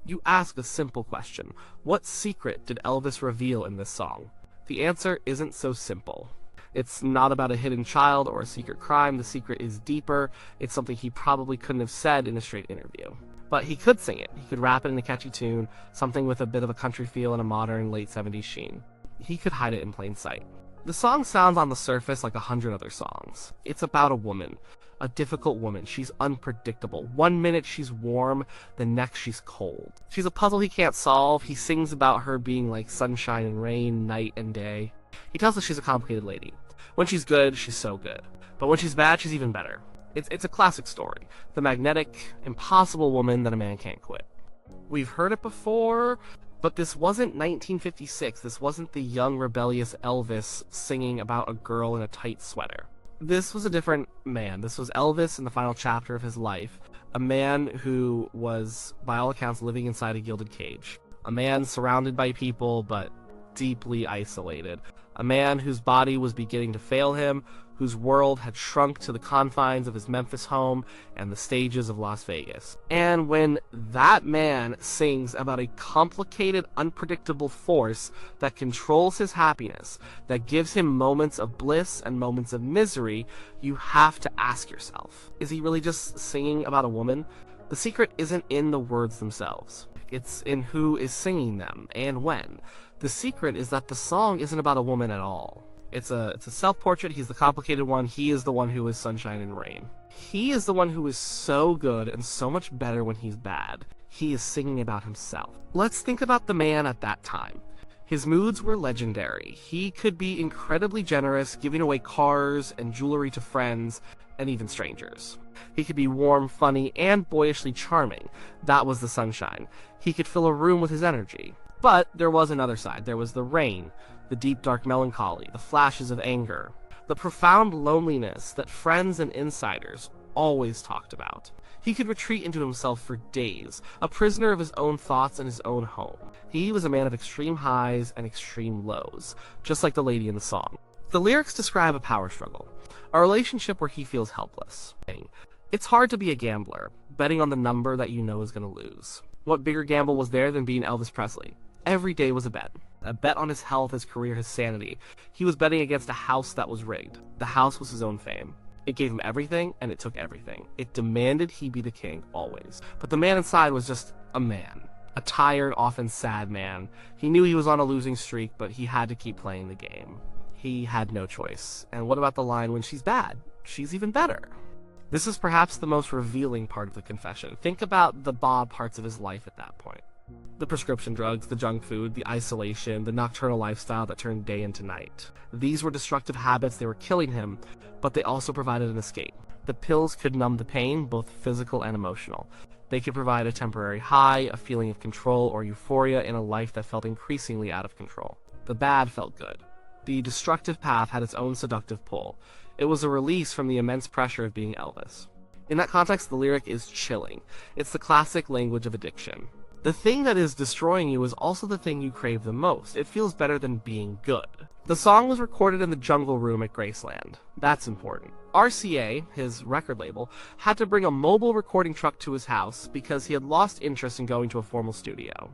You ask a simple question: what secret did Elvis reveal in this song? The answer isn't so simple. It's not about a hidden child or a secret crime. The secret is deeper. It's something he probably couldn't have said in a straight interview. But he could sing it. He could rap it in a catchy tune, something with a bit of a country feel and a modern late 70s sheen. He could hide it in plain sight. The song sounds on the surface like 100 other songs. It's about a woman. A difficult woman. She's unpredictable. One minute she's warm, the next she's cold. She's a puzzle he can't solve. He sings about her being like sunshine and rain, night and day. He tells us she's a complicated lady. When she's good, she's so good. But when she's bad, she's even better. It's a classic story. The magnetic, impossible woman that a man can't quit. We've heard it before, but this wasn't 1956. This wasn't the young, rebellious Elvis singing about a girl in a tight sweater. This was a different man. This was Elvis in the final chapter of his life. A man who was, by all accounts, living inside a gilded cage. A man surrounded by people, but deeply isolated. A man whose body was beginning to fail him, whose world had shrunk to the confines of his Memphis home and the stages of Las Vegas. And when that man sings about a complicated, unpredictable force that controls his happiness, that gives him moments of bliss and moments of misery, you have to ask yourself, is he really just singing about a woman? The secret isn't in the words themselves. It's in who is singing them and when. The secret is that the song isn't about a woman at all. It's a self-portrait. He's the complicated one. He is the one who is sunshine and rain. He is the one who is so good and so much better when he's bad. He is singing about himself. Let's think about the man at that time. His moods were legendary. He could be incredibly generous, giving away cars and jewelry to friends and even strangers. He could be warm, funny, and boyishly charming. That was the sunshine. He could fill a room with his energy. But there was another side. There was the rain, the deep, dark melancholy, the flashes of anger, the profound loneliness that friends and insiders always talked about. He could retreat into himself for days, a prisoner of his own thoughts in his own home. He was a man of extreme highs and extreme lows, just like the lady in the song. The lyrics describe a power struggle, a relationship where he feels helpless. It's hard to be a gambler, betting on the number that you know is going to lose. What bigger gamble was there than being Elvis Presley? Every day was a bet on his health, his career, his sanity. He was betting against a house that was rigged. The house was his own fame. It gave him everything, and it took everything. It demanded he be the king, always. But the man inside was just a man. A tired, often sad man. He knew he was on a losing streak, but he had to keep playing the game. He had no choice. And what about the line, when she's bad? She's even better. This is perhaps the most revealing part of the confession. Think about the Bob parts of his life at that point. The prescription drugs, the junk food, the isolation, the nocturnal lifestyle that turned day into night. These were destructive habits, they were killing him, but they also provided an escape. The pills could numb the pain, both physical and emotional. They could provide a temporary high, a feeling of control or euphoria in a life that felt increasingly out of control. The bad felt good. The destructive path had its own seductive pull. It was a release from the immense pressure of being Elvis. In that context, the lyric is chilling. It's the classic language of addiction. The thing that is destroying you is also the thing you crave the most. It feels better than being good. The song was recorded in the jungle room at Graceland. That's important. RCA, his record label, had to bring a mobile recording truck to his house because he had lost interest in going to a formal studio.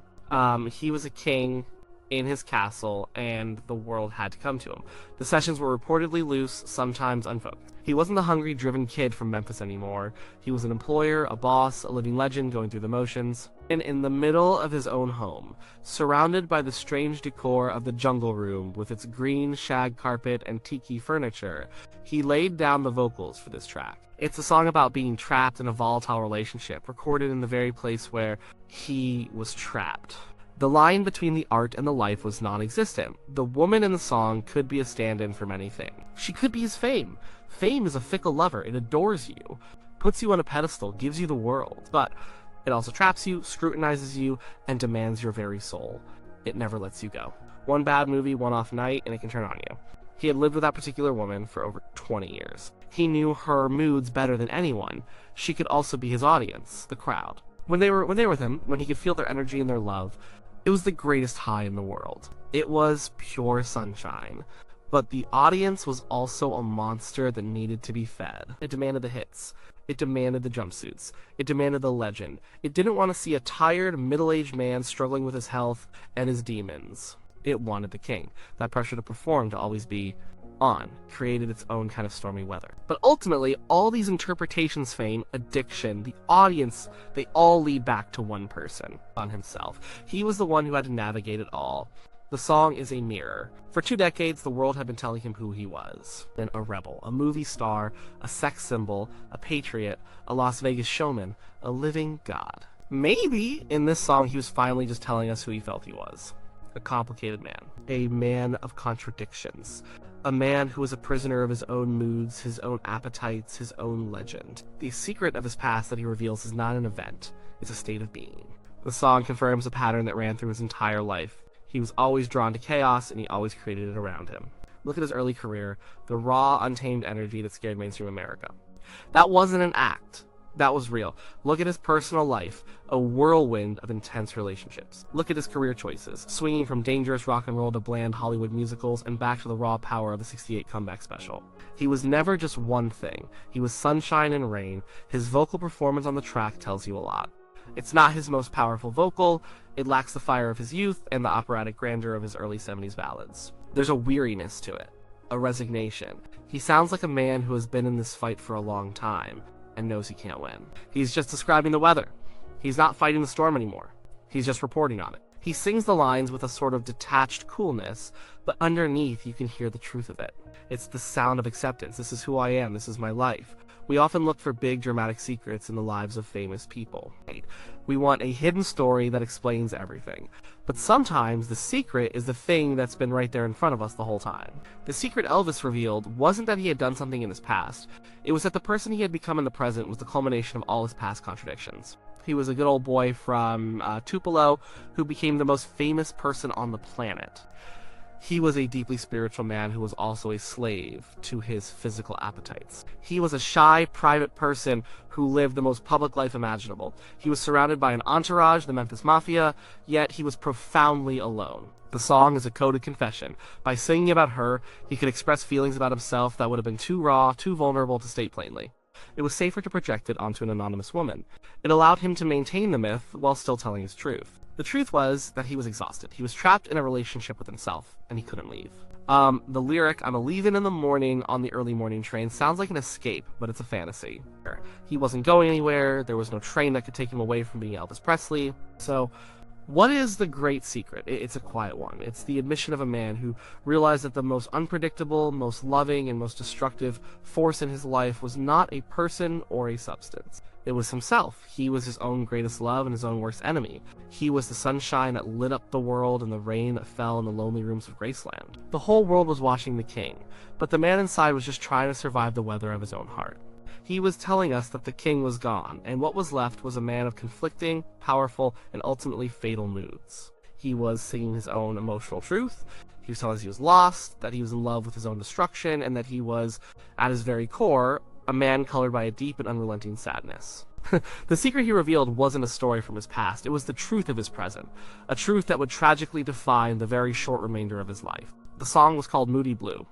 He was a king in his castle, and the world had to come to him. The sessions were reportedly loose, sometimes unfocused. He wasn't the hungry, driven kid from Memphis anymore. He was an employer, a boss, a living legend going through the motions. And in the middle of his own home, surrounded by the strange decor of the jungle room with its green shag carpet and tiki furniture, he laid down the vocals for this track. It's a song about being trapped in a volatile relationship, recorded in the very place where he was trapped. The line between the art and the life was non-existent. The woman in the song could be a stand-in for many things. She could be his fame. Fame is a fickle lover. It adores you, puts you on a pedestal, gives you the world. But it also traps you, scrutinizes you, and demands your very soul. It never lets you go. One bad movie, one off night, and it can turn on you. He had lived with that particular woman for over 20 years. He knew her moods better than anyone. She could also be his audience, the crowd. When they were with him, when he could feel their energy and their love, it was the greatest high in the world. It was pure sunshine. But the audience was also a monster that needed to be fed. It demanded the hits. It demanded the jumpsuits. It demanded the legend. It didn't want to see a tired, middle-aged man struggling with his health and his demons. It wanted the king. That pressure to perform, to always be on, created its own kind of stormy weather. But ultimately, all these interpretations, fame, addiction, the audience, they all lead back to one person, on himself. He was the one who had to navigate it all. The song is a mirror. For 2 decades, the world had been telling him who he was. And a rebel, a movie star, a sex symbol, a patriot, a Las Vegas showman, a living god. Maybe in this song he was finally just telling us who he felt he was. A complicated man. A man of contradictions. A man who was a prisoner of his own moods, his own appetites, his own legend. The secret of his past that he reveals is not an event, it's a state of being. The song confirms a pattern that ran through his entire life. He was always drawn to chaos, and he always created it around him. Look at his early career, the raw, untamed energy that scared mainstream America. That wasn't an act. That was real. Look at his personal life, a whirlwind of intense relationships. Look at his career choices, swinging from dangerous rock and roll to bland Hollywood musicals and back to the raw power of the '68 comeback special. He was never just one thing. He was sunshine and rain. His vocal performance on the track tells you a lot. It's not his most powerful vocal, it lacks the fire of his youth and the operatic grandeur of his early '70s ballads. There's a weariness to it, a resignation. He sounds like a man who has been in this fight for a long time and knows he can't win. He's just describing the weather. He's not fighting the storm anymore. He's just reporting on it. He sings the lines with a sort of detached coolness, but underneath you can hear the truth of it. It's the sound of acceptance. This is who I am. This is my life. We often look for big dramatic secrets in the lives of famous people. We want a hidden story that explains everything. But sometimes the secret is the thing that's been right there in front of us the whole time. The secret Elvis revealed wasn't that he had done something in his past. It was that the person he had become in the present was the culmination of all his past contradictions. He was a good old boy from Tupelo who became the most famous person on the planet. He was a deeply spiritual man who was also a slave to his physical appetites. He was a shy, private person who lived the most public life imaginable. He was surrounded by an entourage, the Memphis Mafia, yet he was profoundly alone. The song is a coded confession. By singing about her, he could express feelings about himself that would have been too raw, too vulnerable to state plainly. It was safer to project it onto an anonymous woman. It allowed him to maintain the myth while still telling his truth. The truth was that he was exhausted. He was trapped in a relationship with himself, and he couldn't leave. The lyric, "I'm a-leavin' in the morning on the early morning train," sounds like an escape, but it's a fantasy. He wasn't going anywhere, there was no train that could take him away from being Elvis Presley. So, what is the great secret? It's a quiet one. It's the admission of a man who realized that the most unpredictable, most loving, and most destructive force in his life was not a person or a substance. It was himself. He was his own greatest love and his own worst enemy. He was the sunshine that lit up the world and the rain that fell in the lonely rooms of Graceland. The whole world was watching the king, but the man inside was just trying to survive the weather of his own heart. He was telling us that the king was gone, and what was left was a man of conflicting, powerful, and ultimately fatal moods. He was singing his own emotional truth. He was telling us he was lost, that he was in love with his own destruction, and that he was, at his very core, a man colored by a deep and unrelenting sadness. The secret he revealed wasn't a story from his past, it was the truth of his present, a truth that would tragically define the very short remainder of his life. The song was called Moody Blue.